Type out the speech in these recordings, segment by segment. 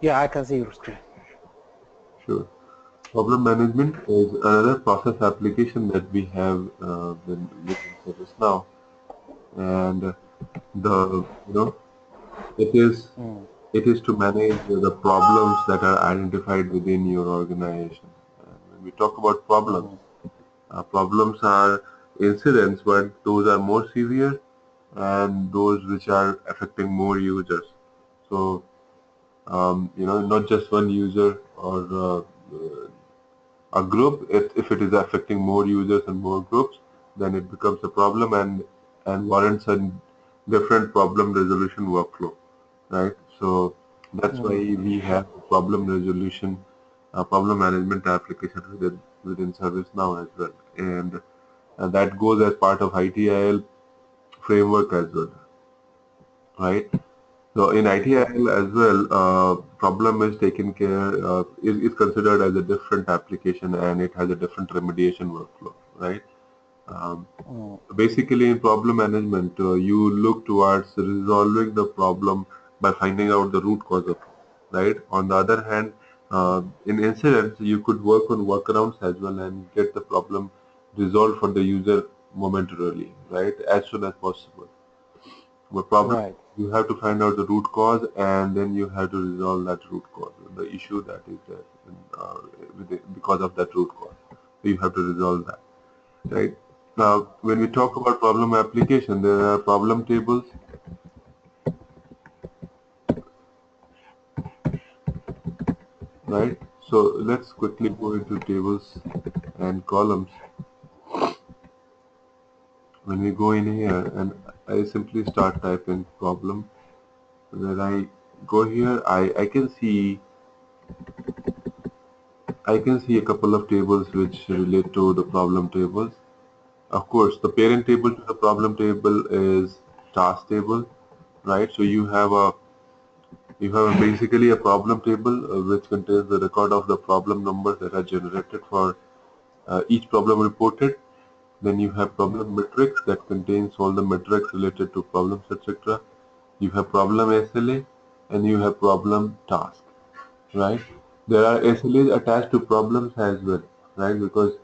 Yeah, I can see your screen. Sure. Problem management is another process application that we have within ServiceNow, and the you know it is Mm. it is to manage the problems that are identified within your organization. And when we talk about problems, Mm. problems are incidents, but those are more severe and those which are affecting more users. So not just one user or a group. If it is affecting more users and more groups, then it becomes a problem and warrants a different problem resolution workflow, right? So that's why Mm. we have a problem resolution, problem management application within ServiceNow as well, and that goes as part of ITIL framework as well, right? So in Yeah. ITIL as well, problem is taken care is considered as a different application and it has a different remediation workflow, right? Um, Mm. Basically, in problem management, you look towards resolving the problem by finding out the root cause of it, right? On the other hand, in incidents, you could work on workarounds as well and get the problem resolved for the user momentarily, right? As soon as possible. The problem, Right. you have to find out the root cause and then you have to resolve that root cause, the issue that is there because of that root cause. So you have to resolve that, right? Now, when we talk about problem application, there are problem tables, right? So let's quickly Mm-hmm. go into tables and columns. When we go in here and I simply start typing problem, when I go here, I can see a couple of tables which relate to the problem tables. Of course, the parent table to the problem table is task table, right? So you have basically a problem table which contains the record of the problem numbers that are generated for each problem reported. Then you have problem Mm. metrics that contains all the metrics related to problems, etc. You have problem SLA and you have problem task, right? There are SLAs attached to problems as well, right? Because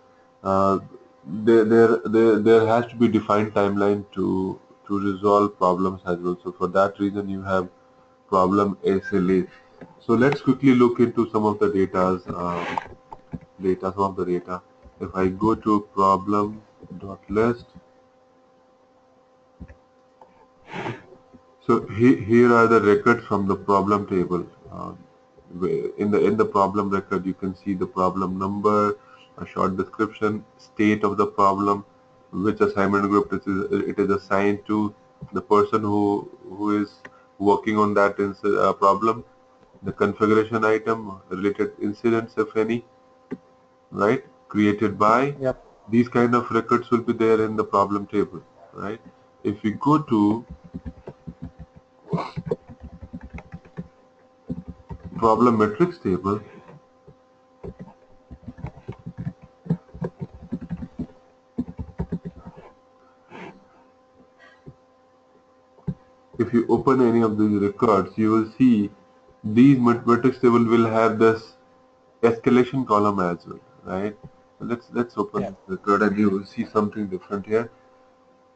uh, there has to be defined timeline to resolve problems as well. So for that reason, you have problem SLAs. So let's quickly look into some of the some of the data. If I go to problem.list, so here are the records from the problem table. In the problem record, you can see the problem number, a short description, state of the problem, which assignment group it is assigned to, the person who is working on that problem, the configuration item, related incidents if any, right? Created by. Yep. These kind of records will be there in the problem table, right? If we go to problem metrics table, if you open any of these records, you will see these metrics table will have this escalation column as well, right? Let's open Yep. this record and you will see something different here.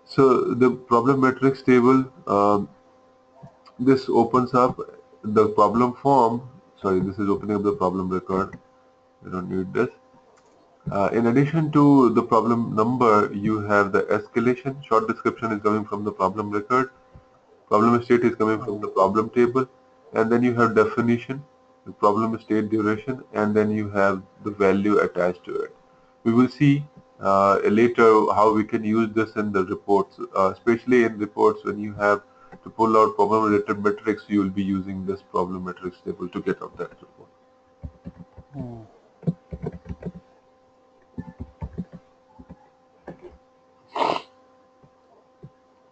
So the problem metrics table, this opens up the problem form. Sorry, this is opening up the problem record. We don't need this. In addition to the problem number, you have the escalation. Short description is coming from the problem record. Problem state is coming from the Mm. problem table, and then you have definition, the problem state duration, and then you have the value attached to it. We will see later how we can use this in the reports, especially in reports when you have to pull out problem related metrics, you will be using this problem metrics table to get out that report. Mm.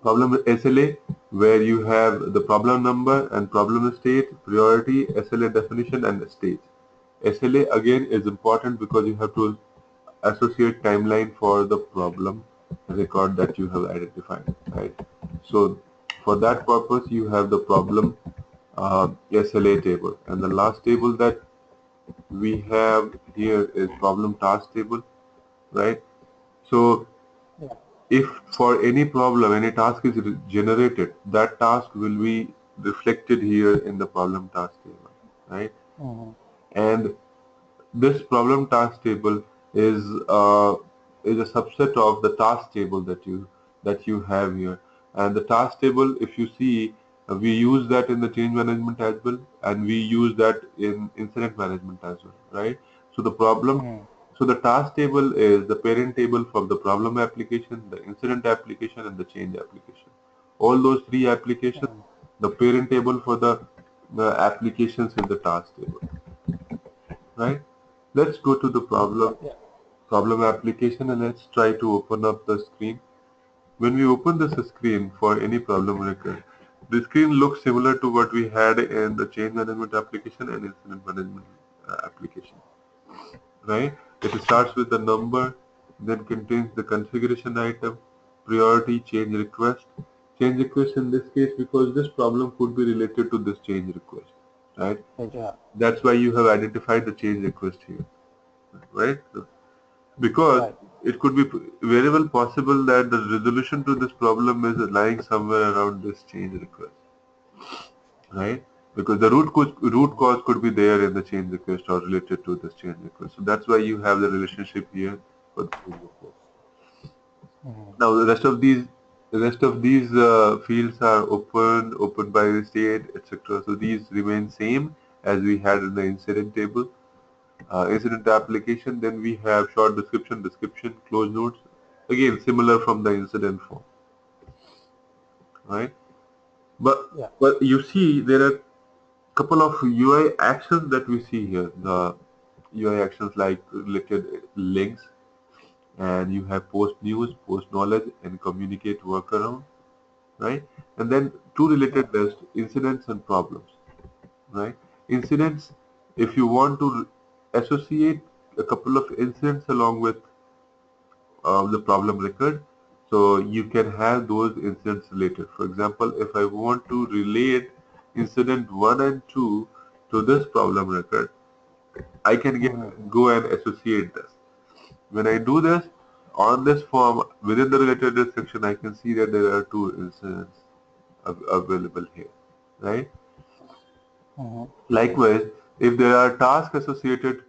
Problem SLA, where you have the problem number and problem state, priority, SLA definition, and stage. SLA again is important because you have to associate timeline for the problem record that you have identified, right? So for that purpose, you have the problem SLA table. And the last table that we have here is problem task table, right? So yeah, if for any problem, any task is generated, that task will be reflected here in the problem task table, right? mm-hmm. And this problem task table is uh, is a subset of the task table that you have here. And the task table, if you see, we use that in the change management as well, and we use that in incident management as well, right? So the problem, Mm-hmm. so the task table is the parent table for the problem application, the incident application, and the change application. All those three applications, Mm-hmm. the parent table for the applications is the task table, right? Let's go to the Yeah, problem application and let's try to open up the screen. When we open this screen for any problem record, the screen looks similar to what we had in the change management application and incident management application, right? It starts with the number, then contains the configuration item, priority, change request. Change request in this case because this problem could be related to this change request, right? yeah, That's why you have identified the change request here, right? Because right. it could be very well possible that the resolution to this problem is lying somewhere around this change request, right? Because the root Mm-hmm. cause could be there in the change request or related to this change request. So that's why you have the relationship here for the change request. Mm-hmm. Now the rest of these fields are opened by the state, etc. So these remain same as we had in the incident table. Incident application, then we have short description, close notes. Again, similar from the incident form, right? But Yeah, but you see there are couple of UI actions that we see here. The UI actions like related links, and you have post news, post knowledge, and communicate workaround, right? And then two yeah, related lists, incidents and problems, right? Incidents, if you want to associate a couple of incidents along with the problem record. So you can have those incidents related. For example, if I want to relate incident 1 and 2 to this problem record, I can mm-hmm. go and associate this. When I do this, on this form, within the related list section, I can see that there are two incidents available here, right? Mm-hmm. Likewise, if there are tasks associated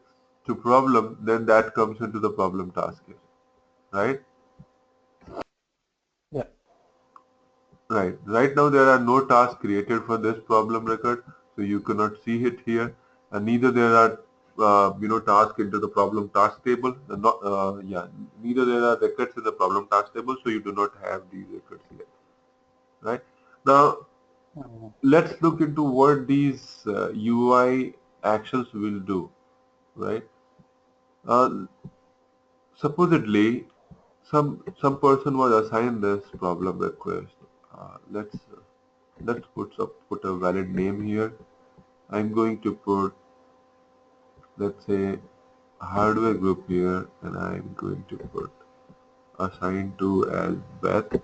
to problem, then that comes into the problem task here, right? Yeah, Right. Right now there are no tasks created for this problem record, so you cannot see it here. And neither there are tasks into the problem task table. Neither there are records in the problem task table, so you do not have these records here. Right. Now mm-hmm. let's look into what these UI actions will do. Right. Uh, Supposedly, some person was assigned this problem request. Let's put a valid name here. I'm going to put, let's say, hardware group here, and I'm going to put assigned to as Beth,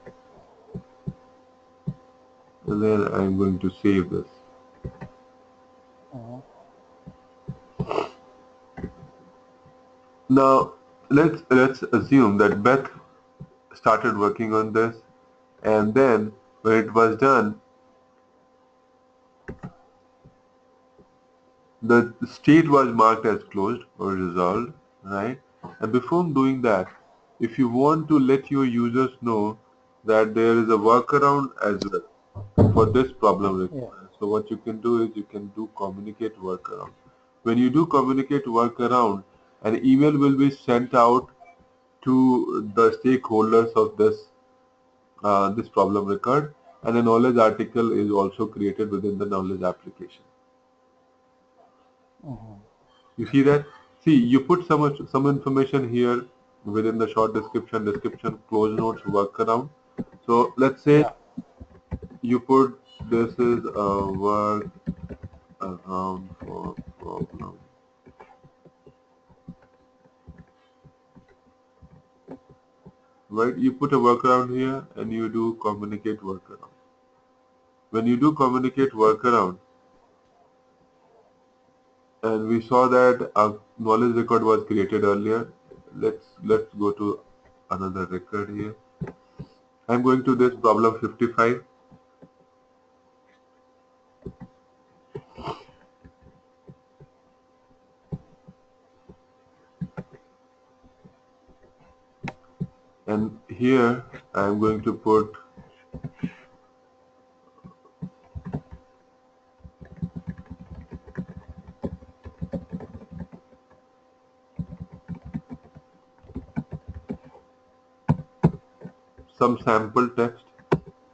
and then I'm going to save this. Mm-hmm. Now let's assume that Beth started working on this, and then when it was done, the state was marked as closed or resolved, right? And before doing that, if you want to let your users know that there is a workaround as well for this problem Yeah, requirement. So what you can do is you can do communicate workaround. When you do communicate workaround, an email will be sent out to the stakeholders of this problem record, and a knowledge article is also created within the knowledge application. mm-hmm. You see that? See, you put some information here within the short description, close notes, workaround. So let's say Yeah, you put this is a work around for problem, right? You put a workaround here and you do communicate workaround. When you do communicate workaround, and we saw that a knowledge record was created earlier. Let's go to another record here. I'm going to this problem 55, and here I'm going to put some sample text.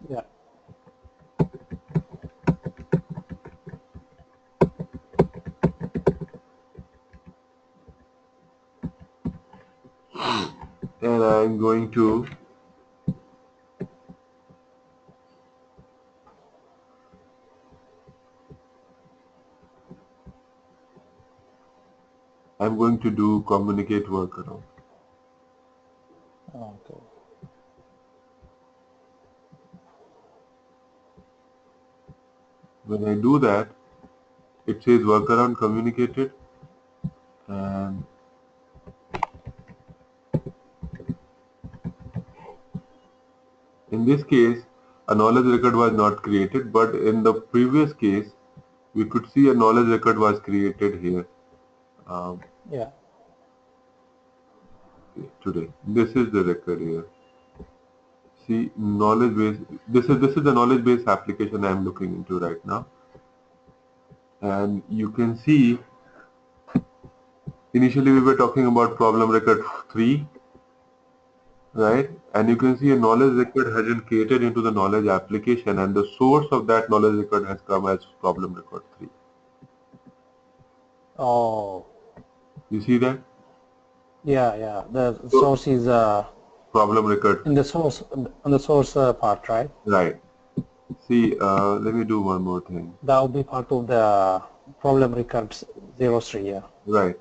Yeah. And I'm going to do communicate workaround. Okay. When I do that, it says workaround communicated, and in this case, a knowledge record was not created, but in the previous case, we could see a knowledge record was created here Yeah. today. This is the record here. See, knowledge base. This is the knowledge base application I am looking into right now, and you can see initially we were talking about problem record 3, right? And you can see a knowledge record has been created into the knowledge application, and the source of that knowledge record has come as problem record 3. Oh. You see that? Yeah. Yeah. The So source is problem record, in the source on the source part, right? right? See, let me do one more thing. That will be part of the problem records 03. Yeah. Right.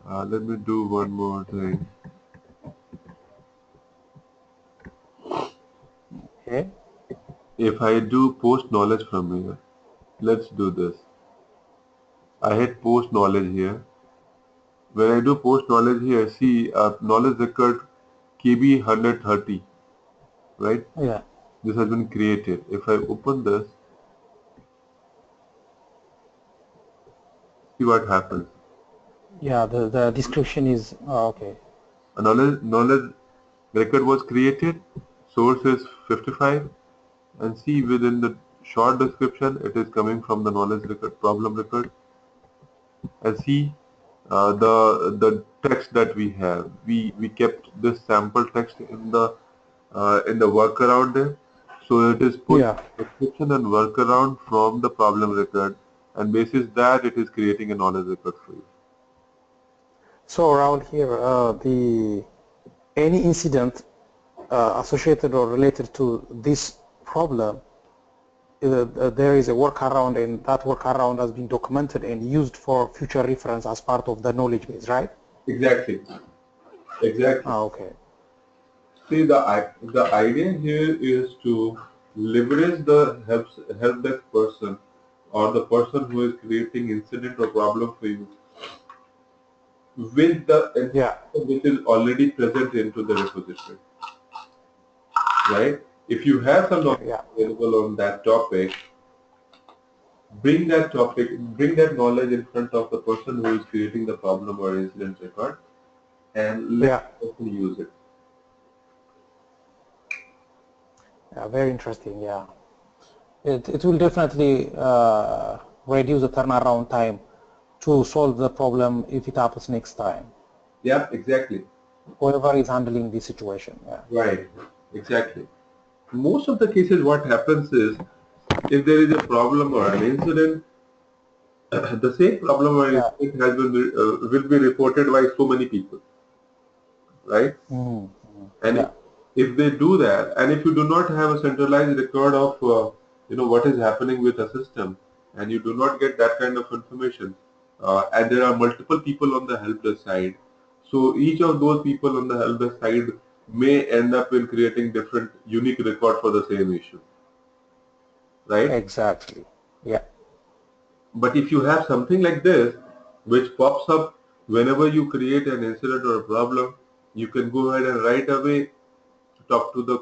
Let me do one more thing. Okay. If I do post knowledge from here, let's do this. I hit post knowledge here. When I do post knowledge here, see knowledge record KB 130, right? Yeah. This has been created. If I open this, see what happens. Yeah. The description is okay. A knowledge record was created. Source is 55, and see within the short description, it is coming from the knowledge record, problem record. And see the text that we have. We kept this sample text in the workaround there. So it is put Yeah. description and workaround from the problem record, and basis that it is creating a knowledge record for you. So around here, the any incident associated or related to this problem, there is a workaround, and that workaround has been documented and used for future reference as part of the knowledge base, right? Exactly. Exactly. Ah, okay. See, the idea here is to leverage the help desk person or the person who is creating incident or problem for you with the Yeah. information which is already present into the repository, right? If you have some Okay. knowledge Yeah. available on that topic, bring that knowledge in front of the person who is creating the problem or incident record, and let Yeah. the person use it. Yeah. Very interesting. Yeah. It will definitely reduce the turnaround time to solve the problem if it happens next time. Yeah, exactly. Whoever is handling the situation. Yeah. Right, exactly. Most of the cases, what happens is, if there is a problem or an incident, the same problem or Yeah. incident will be reported by so many people, right? Mm-hmm. And Yeah. if they do that, and if you do not have a centralized record of what is happening with a system, and you do not get that kind of information, and there are multiple people on the help desk side, so each of those people on the help desk side may end up in creating different unique record for the same issue, right? Exactly. Yeah. But if you have something like this, which pops up whenever you create an incident or a problem. You can go ahead and right away talk to the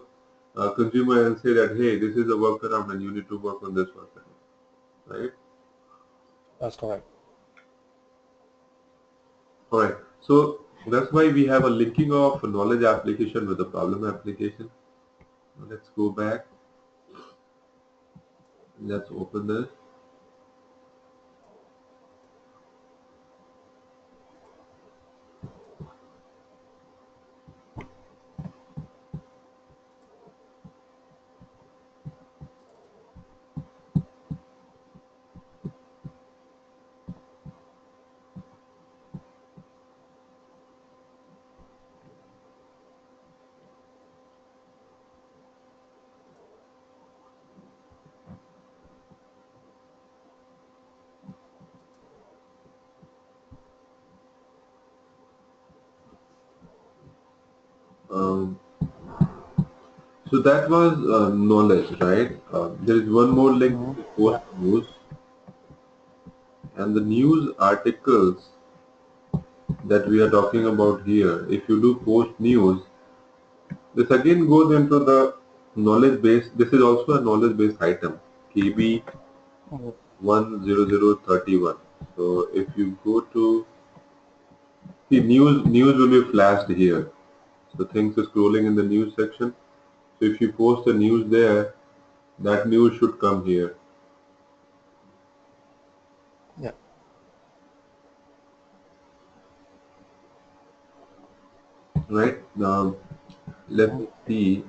consumer and say that, hey, this is a workaround and you need to work on this workaround, right? That's correct. All right. So that's why we have a linking of knowledge application with the problem application. Let's go back. Let's open this. Um, so that was knowledge, right? There is one more link Mm-hmm. to Yeah. post news, and the news articles that we are talking about here. If you do post news, this again goes into the knowledge base. This is also a knowledge based item, KB Mm-hmm. 10031. So if you go to the news will be flashed here. So things are scrolling in the news section. So if you post the news there, that news should come here, Yeah. right? Now let Mm-hmm. me see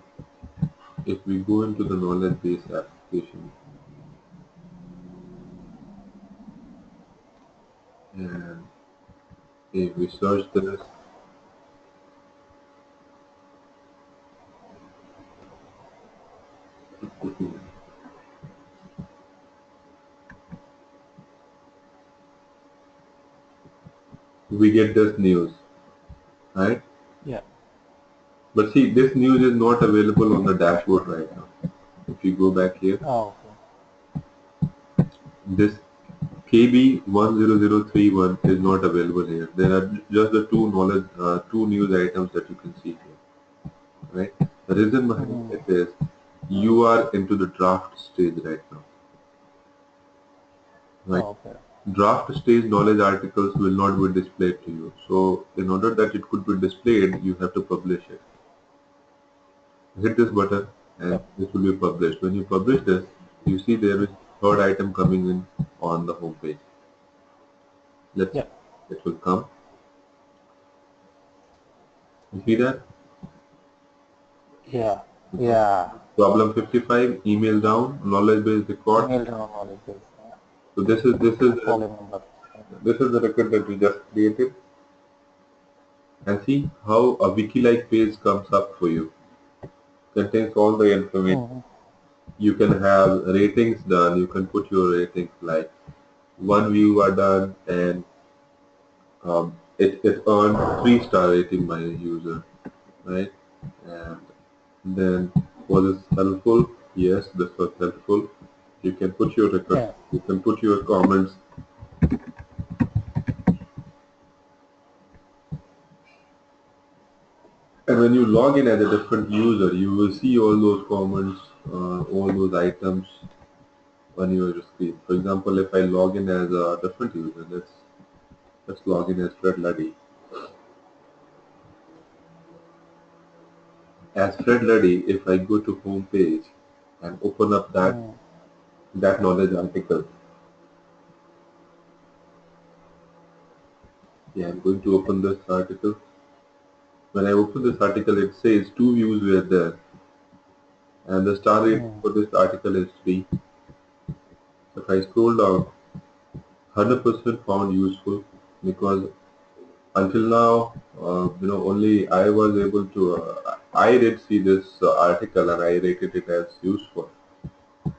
if we go into the knowledge base application and if we search this, we get this news, right? Yeah. But see, this news is not available on the dashboard right now. If you go back here, Oh, okay. this KB10031 is not available here. There are just the two news items that you can see here, right? The reason behind Mm-hmm. it is you are into the draft stage right now, right? Oh, okay. Draft stage knowledge articles will not be displayed to you. So in order that it could be displayed, you have to publish it. Hit this button and Yep. this will be published. When you publish this, you see there is third item coming in on the home page. Let's Yep. it will come. You see that? Yeah. Yeah. Problem 55, email down, knowledge base record. Email down knowledge base. Yeah. So this is Phone number. this is the record that we just created, and see how a wiki like page comes up for you. Contains all the information. Mm-hmm. You can have ratings done. You can put your ratings like one view are done, and it earned 3-star rating by a user, right? And then was this helpful? Yes, this was helpful. You can put your record. Yeah. You can put your comments. And when you log in as a different user, you will see all those comments, all those items on your screen. For example, if I log in as a different user, let's log in as Fred Luddy. As Fred Luddy, if I go to home page and open up Mm. that knowledge article, yeah, I'm going to open this article. When I open this article, it says 2 views were there, and the star rating Mm. for this article is 3. If I scroll down, 100% found useful because until now, only I was able to. I did see this article and I rated it as useful. Yeah.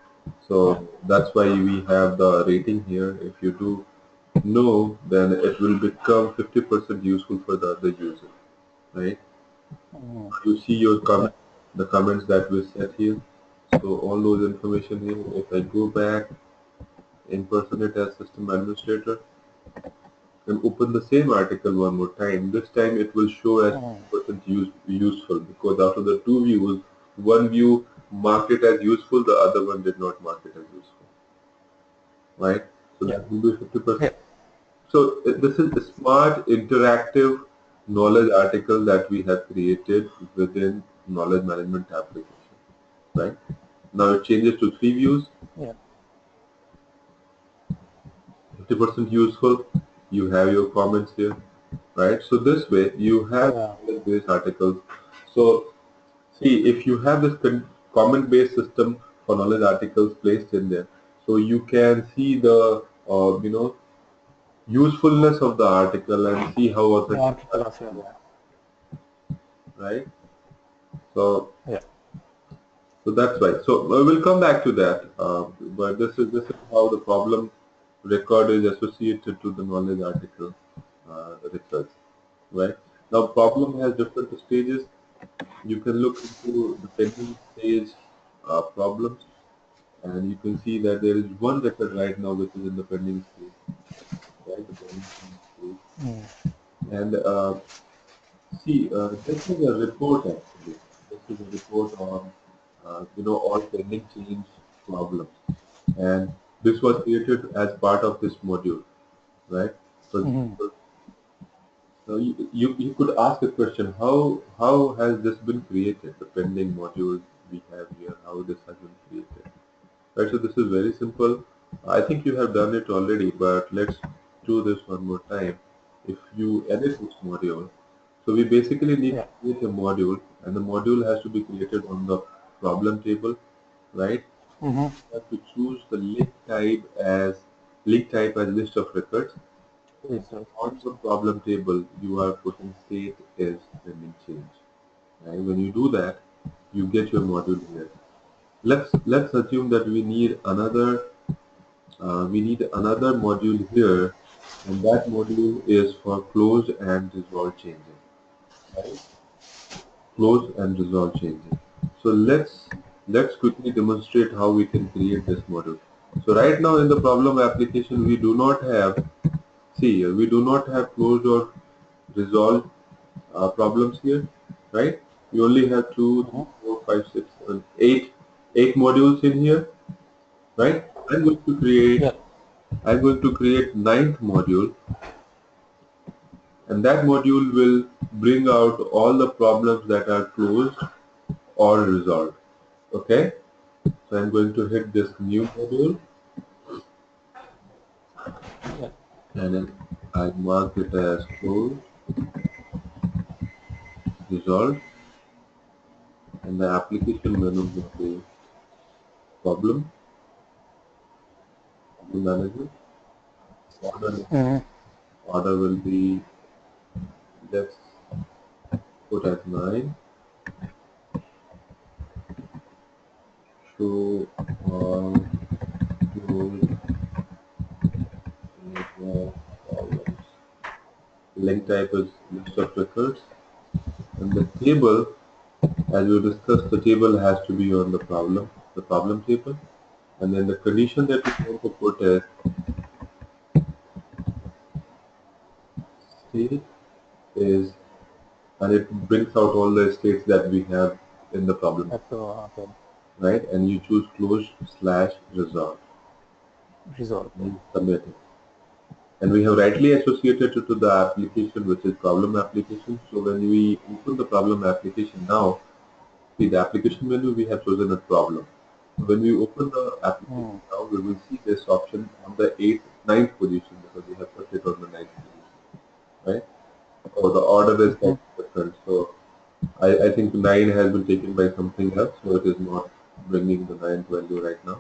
So that's why we have the rating here. If you do know, then it will become 50% useful for the other user, right? Mm. You see your Yeah. comment, the comments that we set here. So all those information here. If I go back, impersonate as system administrator, and open the same article one more time, this time it will show as Mm. useful, because out of the two views, one view marked it as useful, the other one did not mark it as useful, right? So Yeah. that will be 50%. Yeah. So this is a smart interactive knowledge article that we have created within knowledge management application, right? Now it changes to three views, Yeah. 50% useful. You have your comments here, right? So this way you have Yeah. based articles. So see, if you have this comment-based system for knowledge articles placed in there, so you can see the usefulness of the article and see how The authentic, article as well. right? So Yeah. that's right. So we'll come back to that. But this is how the problem record is associated to the knowledge article research, right? Now problem has different stages. You can look into the pending stage problems, and you can see that there is one record right now which is in the pending stage, right? The pending stage. Mm. And see, this is a report actually. This is a report on all pending change problems, and this was created as part of this module, right? For Mm. example, now you could ask a question: how has this been created? The pending module we have here, how this has been created? Right. So this is very simple. I think you have done it already, but let's do this one more time. If you edit this module, so we basically need Yeah. to create a module, and the module has to be created on the problem table, right? Mm-hmm. You have to choose the link type as list of records. Yes, sir. On the problem table, you are putting state is pending change. Right? When you do that, you get your module here. Let's assume that we need another module here, and that module is for close and resolve changing, right? Close and resolve changing. So let's quickly demonstrate how we can create this module. So right now in the problem application, we do not have, see, we do not have closed or resolve problems here, right? We only have two, Mm-hmm. three, four, five, six, seven, eight modules in here, right? Yeah. I'm going to create ninth module, and that module will bring out all the problems that are closed or resolved. Okay, so I'm going to hit this new module, Yeah. and then I mark it as closed, resolved, and the application menu will be problem, problem management. Order, Mm-hmm. order will be, let's put as 9. Show all closed problems. Link type is list of records, and the table, as we discussed, the table has to be on the problem table, and then the condition that we want to put is state is, and it brings out all the states that we have in the problem, That's okay. right? And you choose close slash resolve Resolve. Yeah. and submit it. And we have rightly associated it to the application, which is problem application. So when we open the problem application now, see the application menu, we have chosen a problem. When we open the application Mm. now, we will see this option on the ninth position, because we have put it on the ninth position, right? Oh, the order is Mm-hmm. like different. So I think 9 has been taken by something else, so it is not bringing the ninth value right now.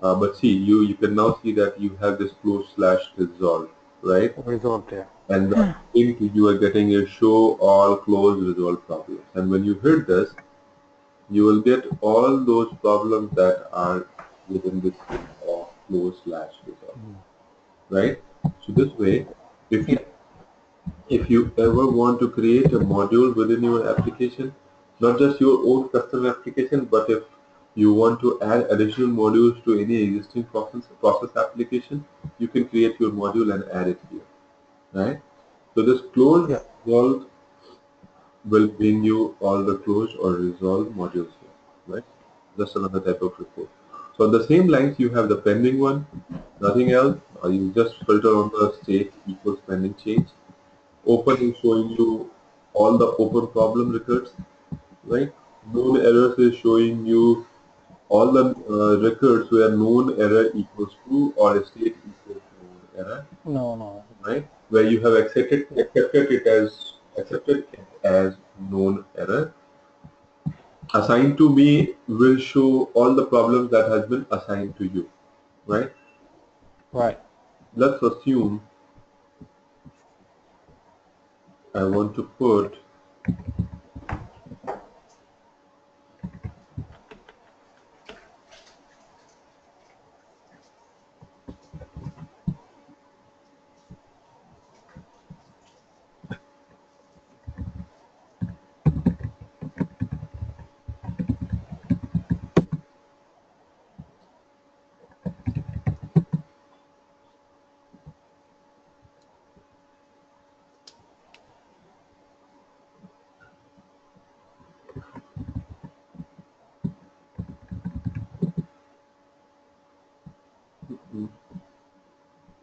But see, you can now see that you have this close slash resolve, right? Resolved. Yeah. And the link you are getting is show all close resolve problems. And when you hit this, you will get all those problems that are within this link of close slash resolve, Mm. right? So this way, if you Yeah. if you ever want to create a module within your application, not just your own custom application, but if you want to add additional modules to any existing process application, you can create your module and add it here. right? So this closed Yeah. resolved will bring you all the closed or resolved modules here, right? Just another type of report. So on the same lines, you have the pending one, nothing else. You just filter on the state equals pending change. Open is showing you all the open problem records, right? Known errors is showing you all the records where known error equals true or state equals known error, No, no. right? Where you have Yeah. accepted it as known error. Assigned to me will show all the problems that has been assigned to you, right? Right. Let's assume I want to put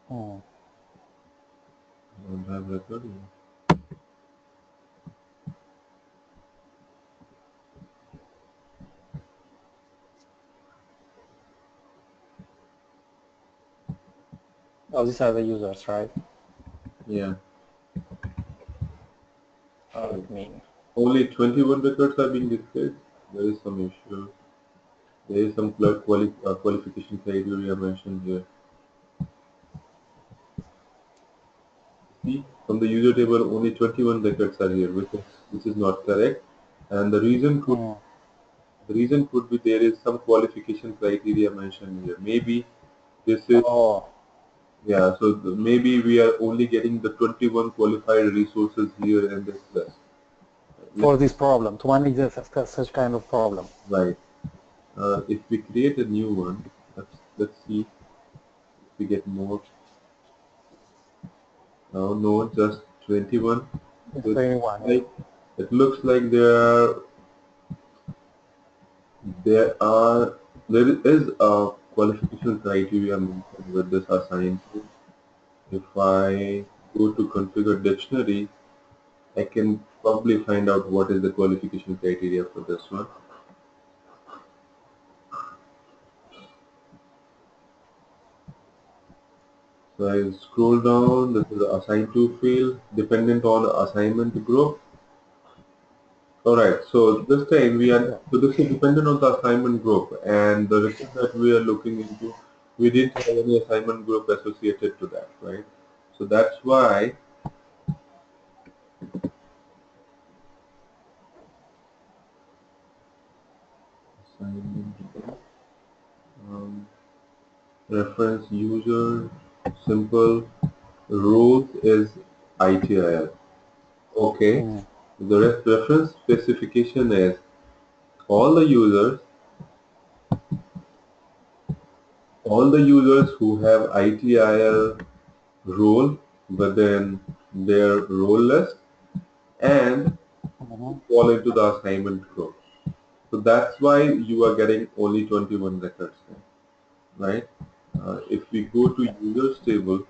Hmm. I don't have record. Oh, these are the users, right? Yeah. So Let me. only 21 records are being displayed. There is some issue. There is some qualification criteria mentioned here. See, from the user table, only 21 records are here, which is not correct. And Hmm. the reason could be there is some qualification criteria mentioned here. Maybe this is Oh, yeah. So maybe we are only getting the 21 qualified resources here in this list. Let for this problem, to manage such kind of problem. right. If we create a new one, let's see if we get more. No, just 21. It's So it looks 21, yeah. like there there is a qualification criteria mentioned with this assigned to. If I go to configure dictionary, I can probably find out what is the qualification criteria for this one. So I scroll down, this is the assigned to field, dependent on assignment group. Alright, so this time Yeah. so this is dependent on the assignment group and the record that we are looking into, we didn't have any assignment group associated to that, right? So that's why assignment group, um, reference user, simple, root is ITIL. Okay, Hmm. the reference specification is all the users, all the users who have ITIL role within their role list and Hmm. fall into the assignment group. So that's why you are getting only 21 records here, right? If we go to Yeah. users table,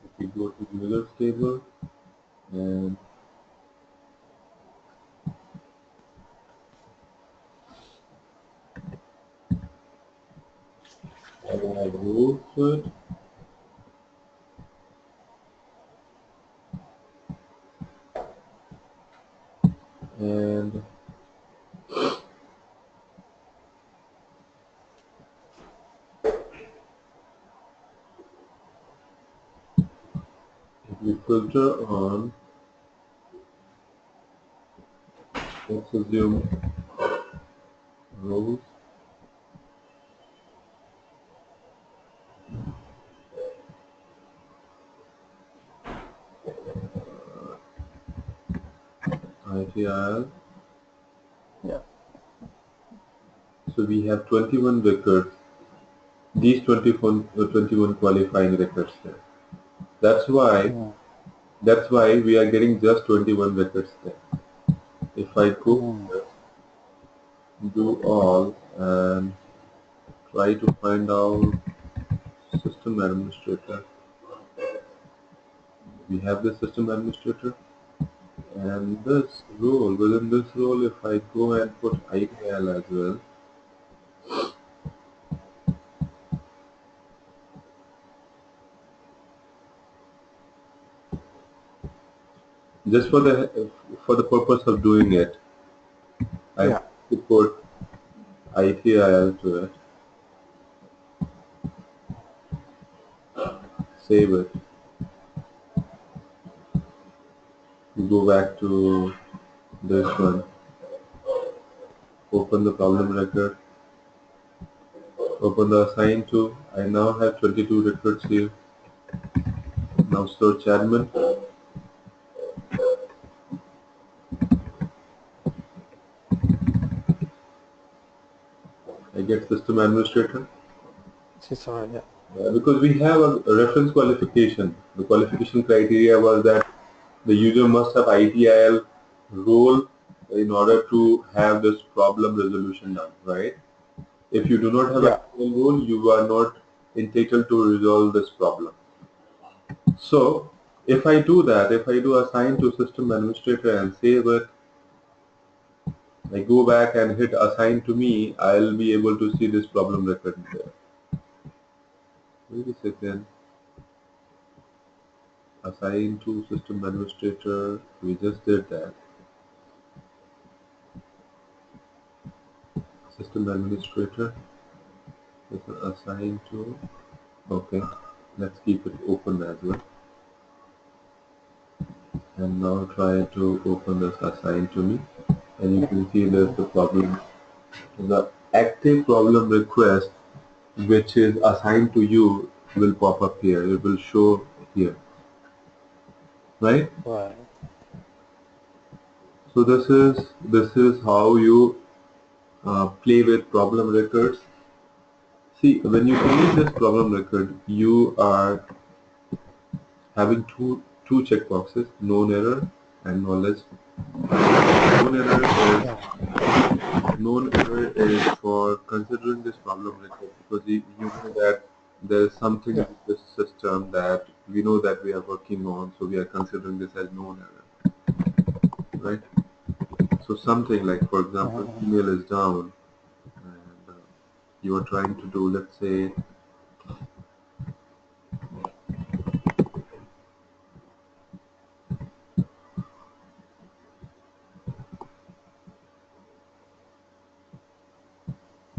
if we go to users table and add roles to it, and if we filter on, let's assume roles, ITIL. Yeah. So we have 21 records these 21 qualifying records there. That's why we are getting just 21 records there. If I go here, do all and try to find out system administrator, we have the system administrator, and this role, within this role, if I go and put ITIL as well, just for the purpose of doing it, I Yeah. have to put ITIL to it, save it, go back to this one, open the problem record, open the assign to. I now have 22 records here. Now search admin. I get system administrator. Sorry, yeah. Because we have a reference qualification. The qualification criteria was that the user must have ITIL role in order to have this problem resolution done, right? If you do not have Yeah. ITIL role, you are not entitled to resolve this problem. So if I do that, if I do assign to system administrator and save it, I go back and hit assign to me, I'll be able to see this problem record there. Wait a second. Assign to system administrator, we just did that. System administrator is assigned to, okay, let's keep it open as well. And now try to open this assign to me, and you can see there's the problem, the active problem request which is assigned to you will pop up here, it will show here, right? Right. So this is how you play with problem records. See, when you create this problem record, you are having two checkboxes: known error and knowledge. Known error is for considering this problem record because you know that there is something Yeah. in this system that we know that we are working on, so we are considering this as known error, right? So something like, for example, email is down, and you are trying to do, let's say,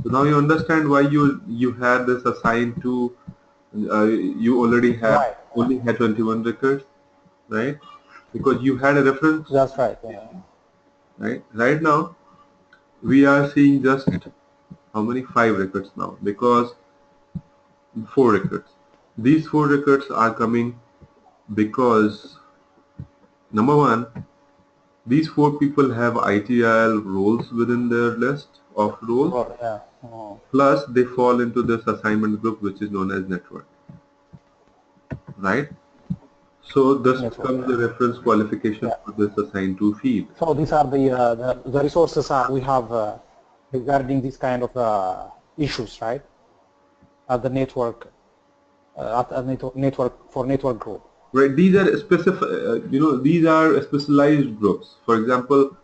so now you understand why you had this assigned to. You Right. only had 21 records, right? Because you had a reference, That's right. Yeah. right? Right now we are seeing just how many? 5 records now because 4 records. These 4 records are coming because number one, these 4 people have ITIL roles within their list of roles. Well, yeah. Plus, they fall into this assignment group, which is known as network, right? So this Network. becomes the reference qualification Yeah. for this assigned to field. So these are the resources we have regarding these kind of issues, right? At the network, at a network for network group. Right. These are specific. These are specialized groups. For example,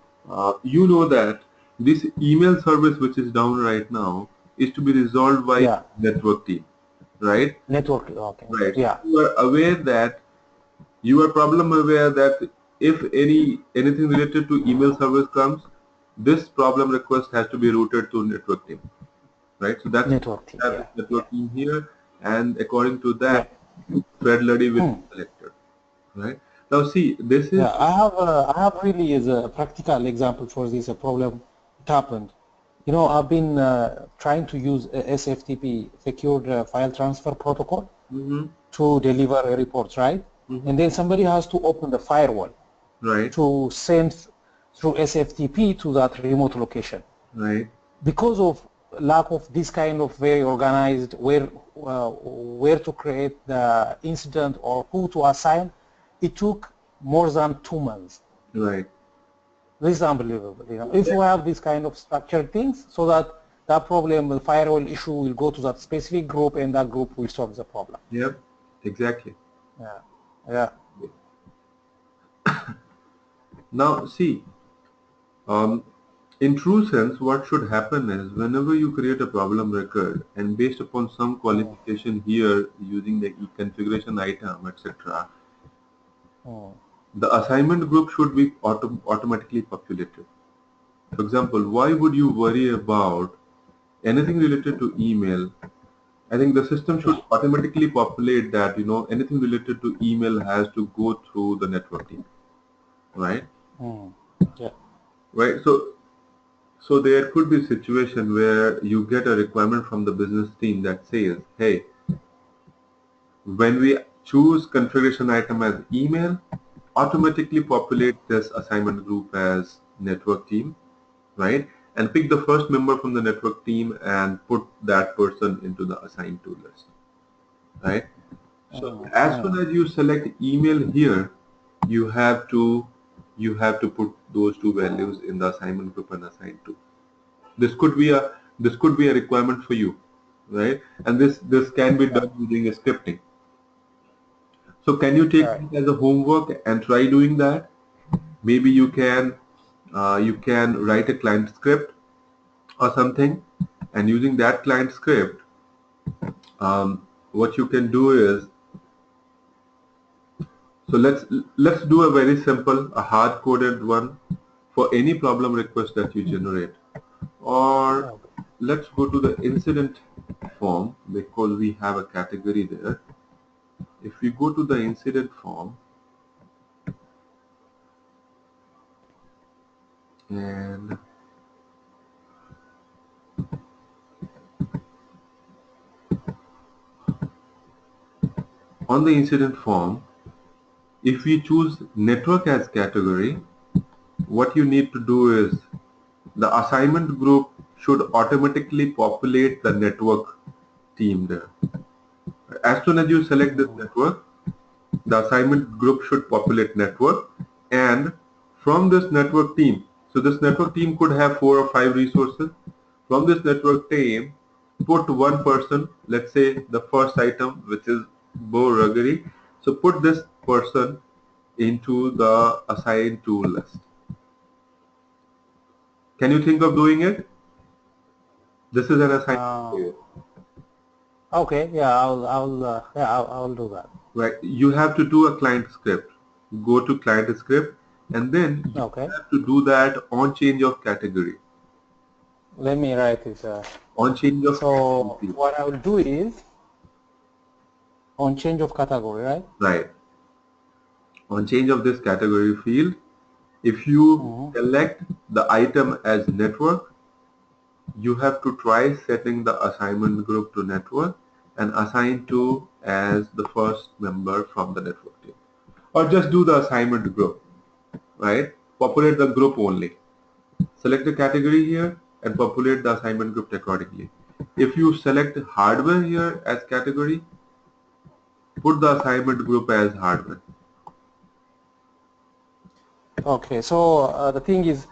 you know that this email service which is down right now is to be resolved by Yeah. network team, right? Network. Okay. Right. Yeah. You are aware that you are problem aware that if anything related to email service comes, this problem request has to be routed to network team, right? So that's Network team. that Yeah. Yeah. network team here, and according to Yeah. that, thread leady will be selected, right? Now see, this is Yeah. I have really as a practical example for this problem. It happened. You know, I've been trying to use a SFTP, Secured File Transfer Protocol, to deliver reports, right? And then somebody has to open the firewall right, to send through SFTP to that remote location. right, Because of lack of this kind of very organized where to create the incident or who to assign, it took more than 2 months. Right. This is unbelievable. If we have this kind of structured things, so that that problem, the firewall issue, will go to that specific group, and that group will solve the problem. Yep. Exactly. Yeah. Yeah. Now, see, in true sense, what should happen is whenever you create a problem record and based upon some qualification here using the configuration item, etc., the assignment group should be automatically populated. For example, why would you worry about anything related to email? I think the system should automatically populate that, anything related to email has to go through the network team, right? Yeah. Right. So there could be a situation where you get a requirement from the business team that says, hey, when we choose configuration item as email, automatically populate this assignment group as network team, right? And pick the first member from the network team and put that person into the assigned to list, right? So as soon as you select email here, you have to put those two values in the assignment group and assign to. This could be a requirement for you, right? And this can be done using a scripting. So can you take Right. it as a homework and try doing that? Maybe you can write a client script or something, and using that client script, what you can do is, so let's do a very simple, a hard coded one for any problem request that you generate. Or Okay. let's go to the incident form because we have a category there. If we go to the incident form and on the incident form, if we choose network as category, what you need to do is the assignment group should automatically populate the network team there. As soon as you select this network, the assignment group should populate network, and from this network team, so this network team could have 4 or 5 resources. From this network team, put one person, let's say the first item, which is Bo Ruggery. So put this person into the assigned to list. Can you think of doing it? This is an assignment for you. Okay. Yeah. I'll do that. Right. You have to do a client script. Go to client script, and then you Okay. have to do that on change of category. Let me write it. On change of So category. what I will do is on change of category, right? Right. On change of this category field, if you select the item as network, you have to try setting the assignment group to network and assign to as the first member from the network team. Or just do the assignment group, right? Populate the group only. Select the category here and populate the assignment group accordingly. If you select hardware here as category, put the assignment group as hardware. Okay. So the thing is,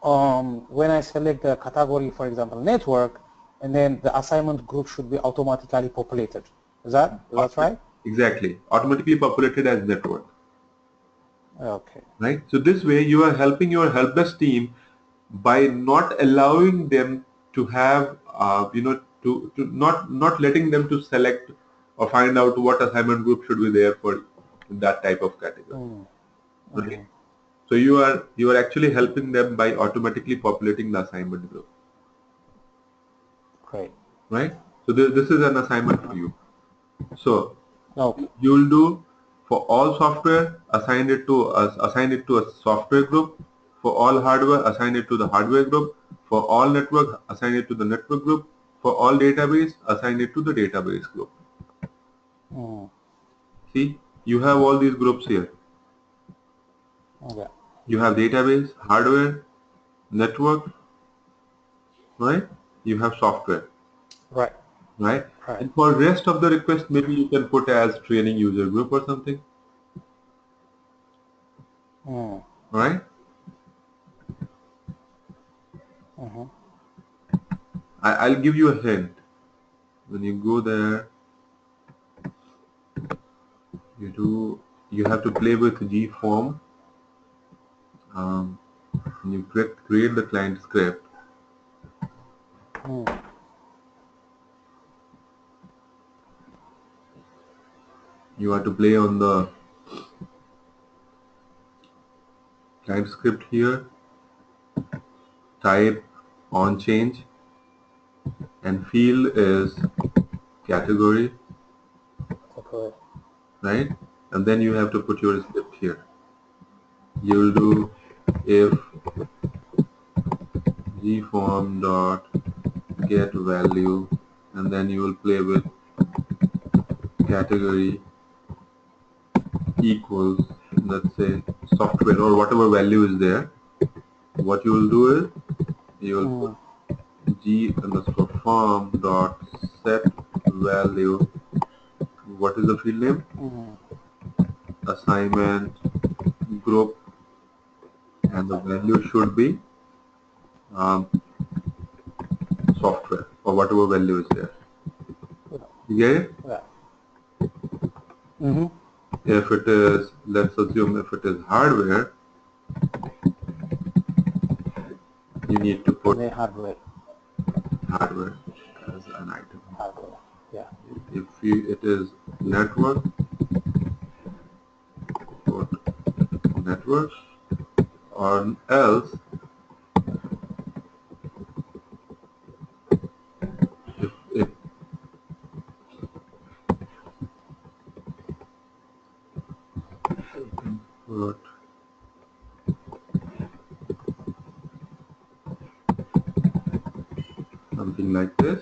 when I select the category, for example, network, and then the assignment group should be automatically populated. Is that right? Exactly. Automatically populated as network. Okay. Right? So this way you are helping your help desk team by not allowing them to have, to not letting them to select or find out what assignment group should be there for that type of category. Right? So you are actually helping them by automatically populating the assignment group. Great. Right? So this is an assignment for you. So Okay. you will do for all software, assign it to a software group. For all hardware, assign it to the hardware group. For all network, assign it to the network group. For all database, assign it to the database group. See, you have all these groups here. Yeah. You have database, hardware, network, right? you have software, Right. right? Right. And for rest of the request, maybe you can put as training user group or something, Mm. right? Mm-hmm. I'll give you a hint. When you go there, you have to play with deform. Um, you create the client script. Mm. You have to play on the client script here, type on change, and field is category, Okay. right? And then you have to put your script here. You'll do if gform dot get value, and then you will play with category equals, let's say, software or whatever value is there. What you will do is you will put Mm. g underscore form dot set value. What is the field name? Mm. Assignment group, and the Okay. value should be um, software or whatever value is there. Yeah. You get it? Yeah. Mm-hmm. If it is, let's assume if it is hardware, you need to And put then hardware. hardware as an item. Hardware. Yeah. It is network, put network, or else if put something like this.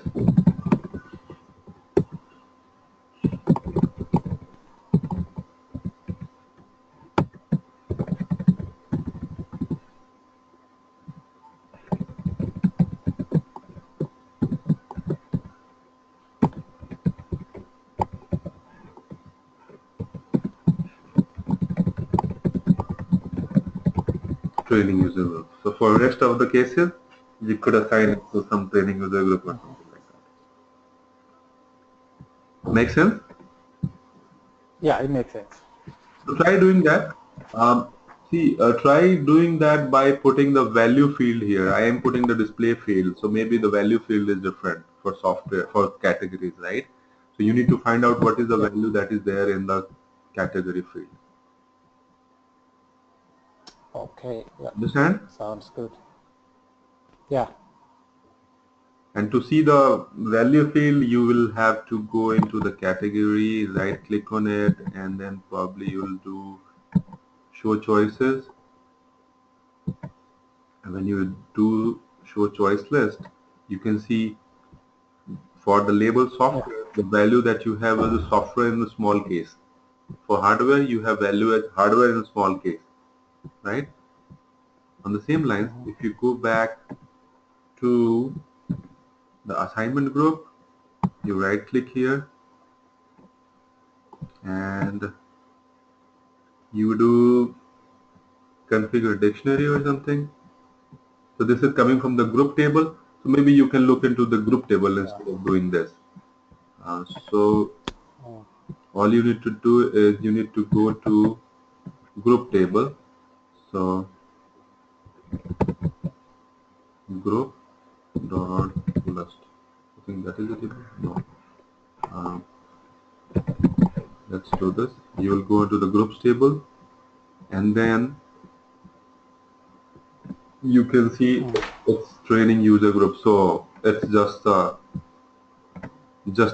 Training user group. So for rest of the cases, you could assign it to some training user group or Mm-hmm. something like that. Make sense? Yeah, it makes sense. So try doing that. Um, try doing that by putting the value field here. I am putting the display field, so maybe the value field is different for software for categories, right? So you need to find out what is the Yeah. value that is there in the category field. Okay. Yeah. Understand? Sounds good. Yeah. And to see the value field, you will have to go into the category, right click on it, and then probably you'll do show choices. And when you do show choice list, you can see for the label Yeah. software, the value that you have is the software in the small case. For hardware, you have value as hardware in small case, right? On the same lines, Mm-hmm. if you go back to the assignment group, you right click here and you do configure dictionary or something. So this is coming from the group table. So maybe you can look into the group table Yeah. instead of doing this. So Mm. all you need to do is you need to go to group table. So group dot list. I think that is the table. No. Um, let's do this. You will go into the groups table, and then you can see Mm. it's training user group. So it's just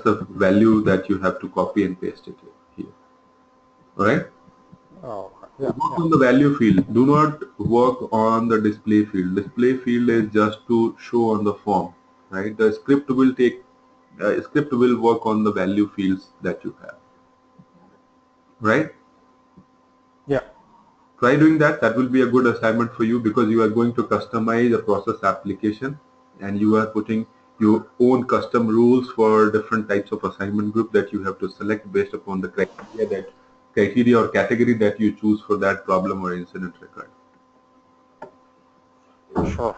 the value that you have to copy and paste it here. All right. Oh. Yeah. Work Yeah. on the value field. Do not work on the display field. Display field is just to show on the form, right? The script will work on the value fields that you have, right? Yeah. Try doing that. That will be a good assignment for you because you are going to customize a process application and you are putting You own custom rules for different types of assignment group that you have to select based upon the criteria or category that you choose for that problem or incident record. Sure.